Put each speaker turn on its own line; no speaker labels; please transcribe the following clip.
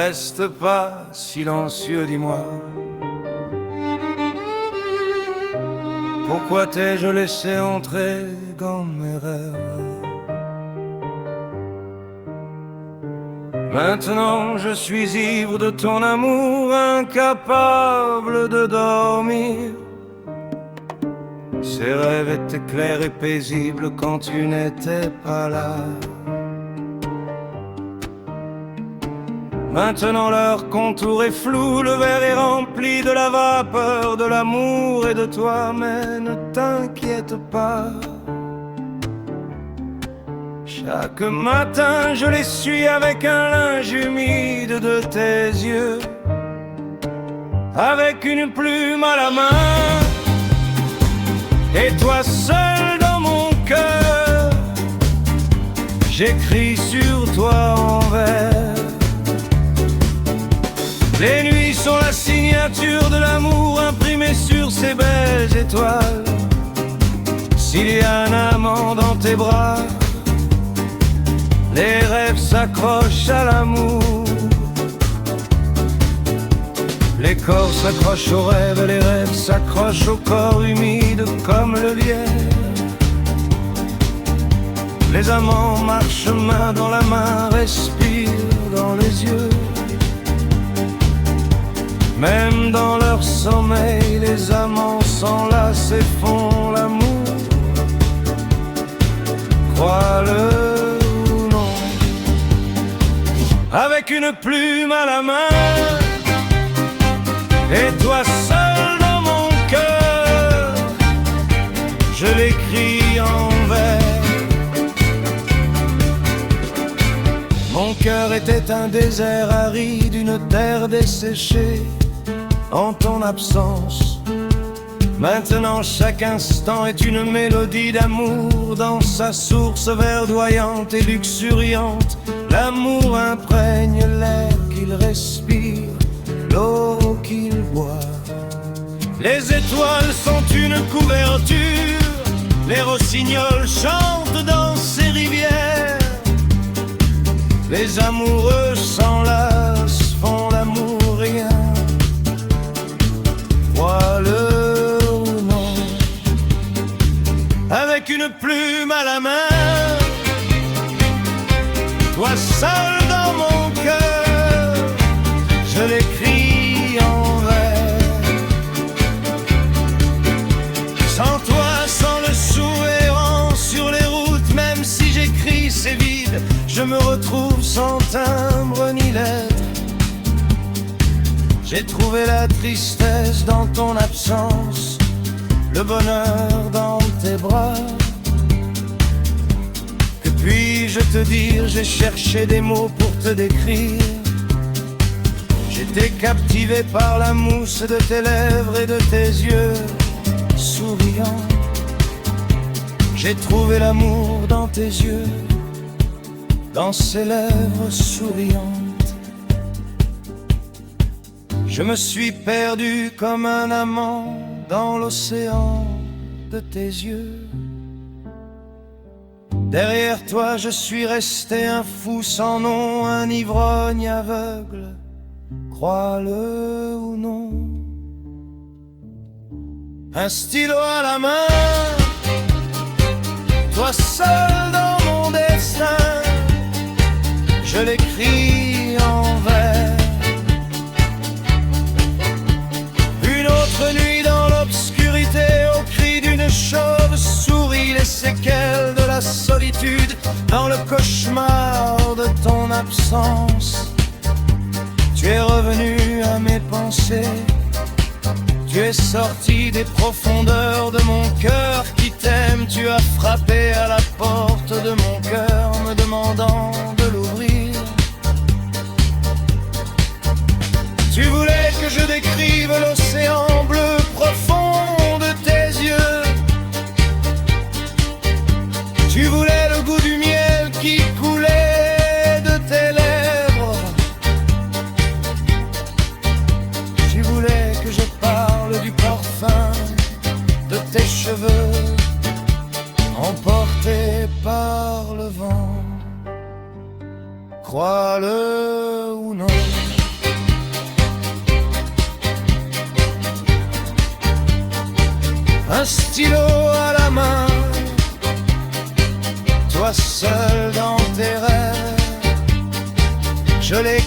reste pas silencieux, dis-moi. Pourquoi t'ai-je laissé entrer dans mes rêves? Maintenant je suis ivre de ton amour, incapable de dormir. Ces rêves étaient clairs et paisibles quand tu n'étais pas là. Maintenant leur contour est flou, le verre est rempli de la vapeur de l'amour et de toi, mais ne t'inquiète pas. Chaque matin je l'essuie avec un linge humide de tes yeux, avec une plume à la main, et toi seul dans mon cœur, j'écris sur toi en vers. Les nuits sont la signature de l'amour imprimée sur ces belles étoiles. S'il y a un amant dans tes bras, les rêves s'accrochent à l'amour. Les corps s'accrochent aux rêves, les rêves s'accrochent au corps humide comme le lierre. Les amants marchent main dans la main, respirent dans les yeux. Même dans leur sommeil, les amants s'enlacent et font l'amour. Crois-le ou non, avec une plume à la main, et toi seul dans mon cœur, je l'écris en vers. Mon cœur était un désert aride, une terre desséchée en ton absence. Maintenant chaque instant est une mélodie d'amour dans sa source verdoyante et luxuriante. L'amour imprègne l'air qu'il respire, l'eau qu'il boit. Les étoiles sont une couverture, les rossignols chantent dans ces rivières. Les amoureux s'enlacent, font l'amour rien. Crois-le ou non, avec une plume à la main, toi seul dans mon cœur, je l'écris en vers. Sans toi, sans le sou errant sur les routes, même si j'écris c'est vide, je me retrouve sans timbre ni lettre. J'ai trouvé la tristesse dans ton absence, le bonheur dans tes bras. Que puis-je te dire, j'ai cherché des mots pour te décrire. J'étais captivé par la mousse de tes lèvres et de tes yeux souriants. J'ai trouvé l'amour dans tes yeux, dans ces lèvres souriantes. Je me suis perdu comme un amant dans l'océan de tes yeux. Derrière toi je suis resté un fou sans nom, un ivrogne aveugle, crois-le ou non. Un stylo à la main, toi seul dans mon destin, je l'écris en vers. Nuit dans l'obscurité, au cri d'une chauve-souris, les séquelles de la solitude, dans le cauchemar de ton absence. Tu es revenu à mes pensées, tu es sorti des profondeurs de mon cœur qui t'aime. Tu as frappé à la porte de mon cœur, me demandant de l'ouvrir. Tu voulais que je décrive l'océan bleu profond de tes yeux. Tu voulais le goût du miel qui coulait de tes lèvres. Tu voulais que je parle du parfum de tes cheveux, emportés par le vent. Crois-le ou non. seul dans tes rêves. Je les